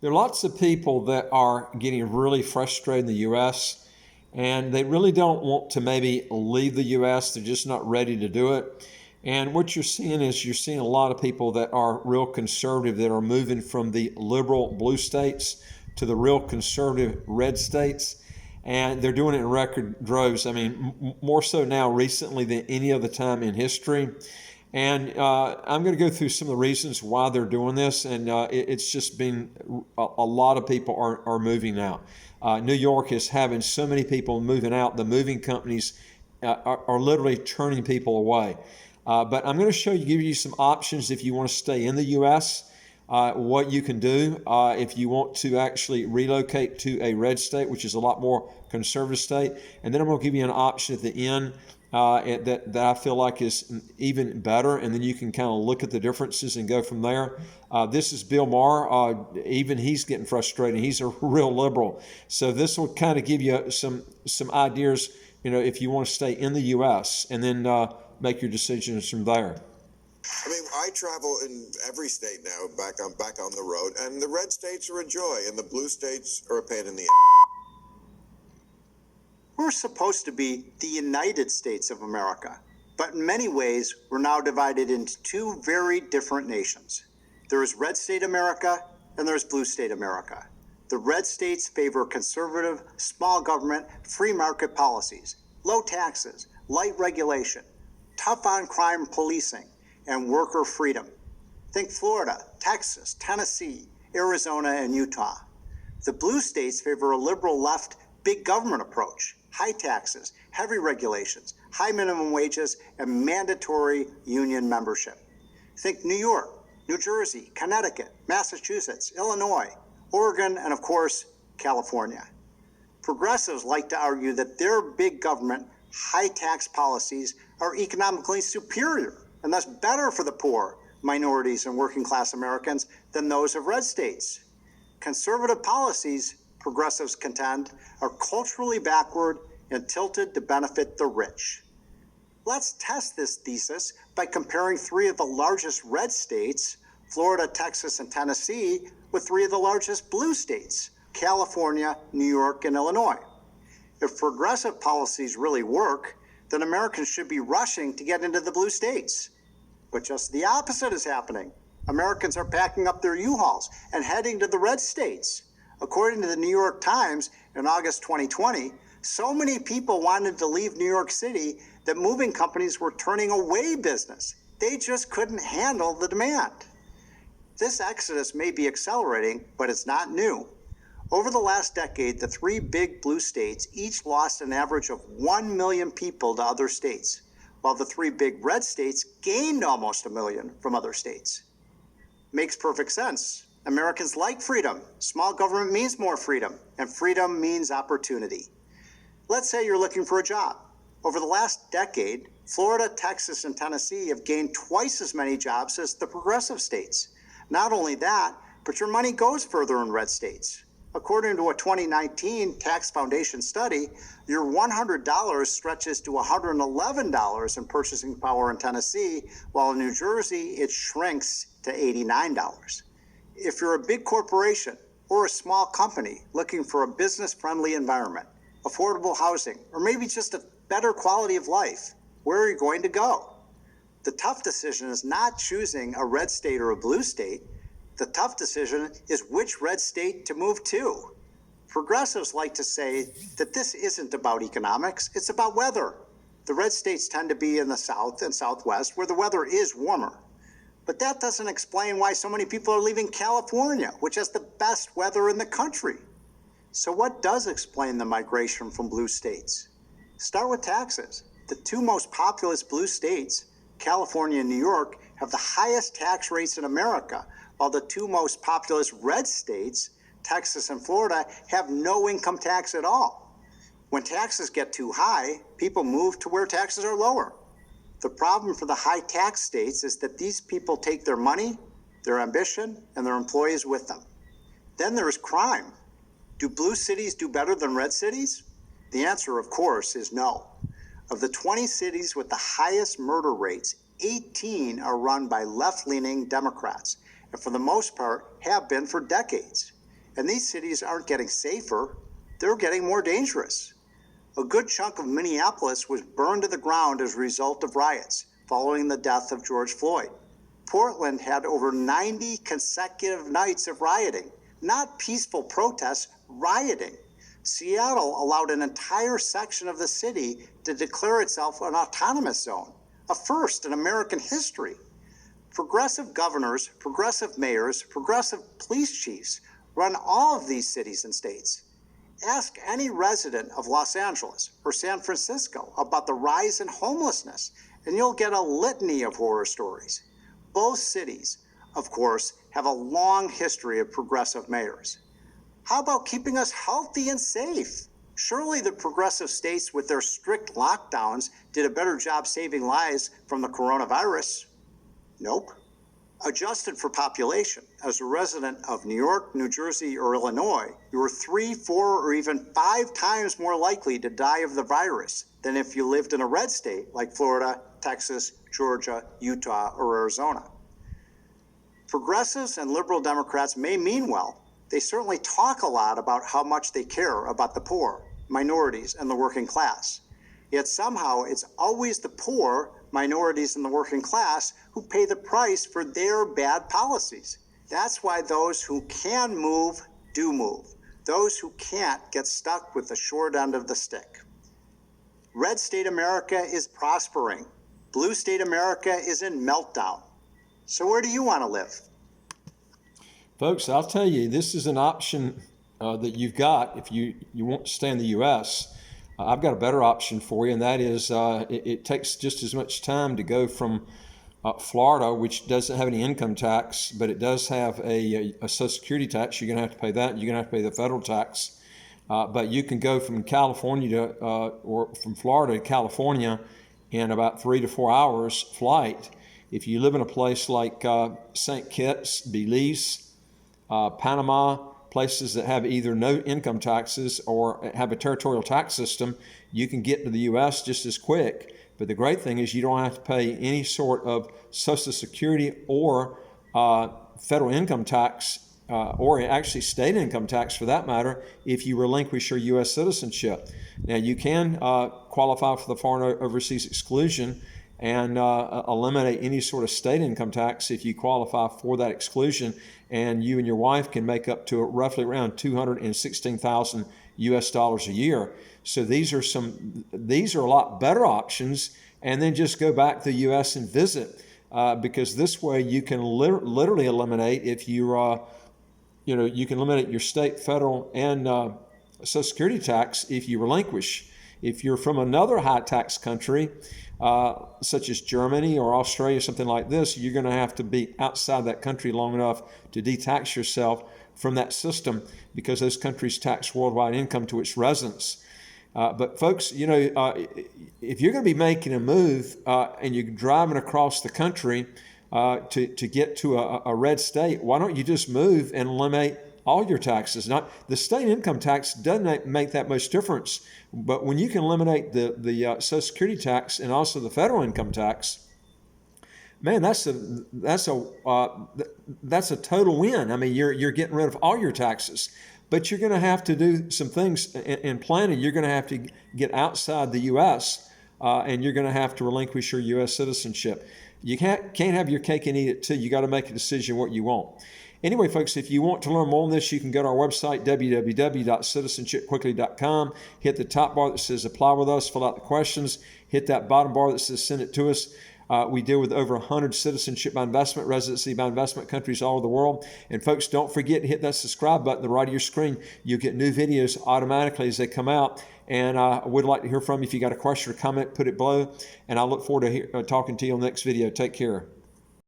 There are lots of people that are getting really frustrated in the U.S. and they really don't want to maybe leave the U.S. They're just not ready to do it. And what you're seeing is you're seeing a lot of people that are real conservative that are moving from the liberal blue states to the real conservative red states. And they're doing it in record droves. I mean, more so now recently than any other time in history. And I'm going to go through some of the reasons why they're doing this. And it's just been a lot of people are moving out. New York is having so many people moving out. The moving companies are literally turning people away. But I'm going to give you some options if you want to stay in the U.S., what you can do if you want to actually relocate to a red state, which is a lot more conservative state. And then I'm going to give you an option at the end that I feel like is even better, and then you can kind of look at the differences and go from there. This is Bill Maher. Even he's getting frustrated. He's a real liberal. So this will kind of give you some ideas, if you want to stay in the U.S. and then make your decisions from there. I mean, I travel in every state now, back on the road, and the red states are a joy, and the blue states are a pain in the ass. We're supposed to be the United States of America, but in many ways, we're now divided into two very different nations. There is red state America, and there's blue state America. The red states favor conservative, small government, free market policies, low taxes, light regulation, tough on crime policing, and worker freedom. Think Florida, Texas, Tennessee, Arizona, and Utah. The blue states favor a liberal left, big government approach, high taxes, heavy regulations, high minimum wages, and mandatory union membership. Think New York, New Jersey, Connecticut, Massachusetts, Illinois, Oregon, and of course, California. Progressives like to argue that their big government, high tax policies are economically superior and thus better for the poor, minorities, and working class Americans than those of red states. Conservative policies, progressives contend, are culturally backward and tilted to benefit the rich. Let's test this thesis by comparing three of the largest red states, Florida, Texas, and Tennessee, with three of the largest blue states, California, New York, and Illinois. If progressive policies really work, then Americans should be rushing to get into the blue states. But just the opposite is happening. Americans are packing up their U-Hauls and heading to the red states. According to the New York Times, in August 2020, so many people wanted to leave New York City that moving companies were turning away business. They just couldn't handle the demand. This exodus may be accelerating, but it's not new. Over the last decade, the three big blue states each lost an average of 1 million people to other states, while the three big red states gained almost 1 million from other states. Makes perfect sense. Americans like freedom. Small government means more freedom, and freedom means opportunity. Let's say you're looking for a job. Over the last decade, Florida, Texas, and Tennessee have gained twice as many jobs as the progressive states. Not only that, but your money goes further in red states. According to a 2019 Tax Foundation study, your $100 stretches to $111 in purchasing power in Tennessee, while in New Jersey, it shrinks to $89. If you're a big corporation or a small company looking for a business-friendly environment, affordable housing, or maybe just a better quality of life, where are you going to go? The tough decision is not choosing a red state or a blue state. The tough decision is which red state to move to. Progressives like to say that this isn't about economics, it's about weather. The red states tend to be in the south and southwest where the weather is warmer. But that doesn't explain why so many people are leaving California, which has the best weather in the country. So what does explain the migration from blue states? Start with taxes. The two most populous blue states, California and New York, have the highest tax rates in America, while the two most populous red states, Texas and Florida, have no income tax at all. When taxes get too high, people move to where taxes are lower. The problem for the high tax states is that these people take their money, their ambition, and their employees with them. Then there's crime. Do blue cities do better than red cities? The answer, of course, is no. Of the 20 cities with the highest murder rates, 18 are run by left-leaning Democrats, and for the most part have been for decades. And these cities aren't getting safer, they're getting more dangerous. A good chunk of Minneapolis was burned to the ground as a result of riots following the death of George Floyd. Portland had over 90 consecutive nights of rioting, not peaceful protests, rioting. Seattle allowed an entire section of the city to declare itself an autonomous zone, a first in American history. Progressive governors, progressive mayors, progressive police chiefs run all of these cities and states. Ask any resident of Los Angeles or San Francisco about the rise in homelessness, and you'll get a litany of horror stories. Both cities, of course, have a long history of progressive mayors. How about keeping us healthy and safe? Surely the progressive states with their strict lockdowns did a better job saving lives from the coronavirus. Nope. Adjusted for population, as a resident of New York, New Jersey, or Illinois, you are 3, 4, or even 5 times more likely to die of the virus than if you lived in a red state like Florida, Texas, Georgia, Utah, or Arizona. Progressives and liberal Democrats may mean well. They certainly talk a lot about how much they care about the poor, minorities, and the working class. Yet somehow it's always the poor, minorities, and the working class who pay the price for their bad policies. That's why those who can move do move. Those who can't get stuck with the short end of the stick. Red state America is prospering. Blue state America is in meltdown. So where do you want to live? Folks, I'll tell you, this is an option that you've got if you want to stay in the U.S. I've got a better option for you, and that is it takes just as much time to go from Florida, which doesn't have any income tax, but it does have a Social Security tax. You're going to have to pay that. You're going to have to pay the federal tax. But you can go from California to, or from Florida to California in about 3 to 4 hours flight. If you live in a place like St. Kitts, Belize, Panama, places that have either no income taxes or have a territorial tax system, you can get to the U.S. just as quick. But the great thing is you don't have to pay any sort of Social Security or federal income tax, or actually state income tax for that matter, if you relinquish your U.S. citizenship. Now, you can qualify for the foreign overseas exclusion and eliminate any sort of state income tax if you qualify for that exclusion, and you and your wife can make up to roughly around $216,000 US dollars a year. So these are a lot better options, and then just go back to the U.S. and visit, because this way you can literally eliminate, if you you can eliminate your state, federal, and Social Security tax if you relinquish. If you're from another high tax country, such as Germany or Australia, something like this, you're going to have to be outside that country long enough to detax yourself from that system, because those countries tax worldwide income to its residents. But folks, if you're going to be making a move and you're driving across the country to get to a red state, why don't you just move and eliminate all your taxes? Not the state income tax doesn't make that much difference, but when you can eliminate the Social Security tax and also the federal income tax, man, that's a total win. I mean, you're getting rid of all your taxes, but you're going to have to do some things in planning. You're going to have to get outside the U.S. And you're going to have to relinquish your U.S. citizenship. You can't have your cake and eat it too. You got to make a decision what you want. Anyway, folks, if you want to learn more on this, you can go to our website, www.citizenshipquickly.com. Hit the top bar that says Apply with Us, fill out the questions. Hit that bottom bar that says Send it to us. We deal with over 100 citizenship by investment, residency by investment countries all over the world. And folks, don't forget to hit that subscribe button at the right of your screen. You'll get new videos automatically as they come out. And I would like to hear from you. If you got a question or comment, put it below. And I look forward to talking to you on the next video. Take care.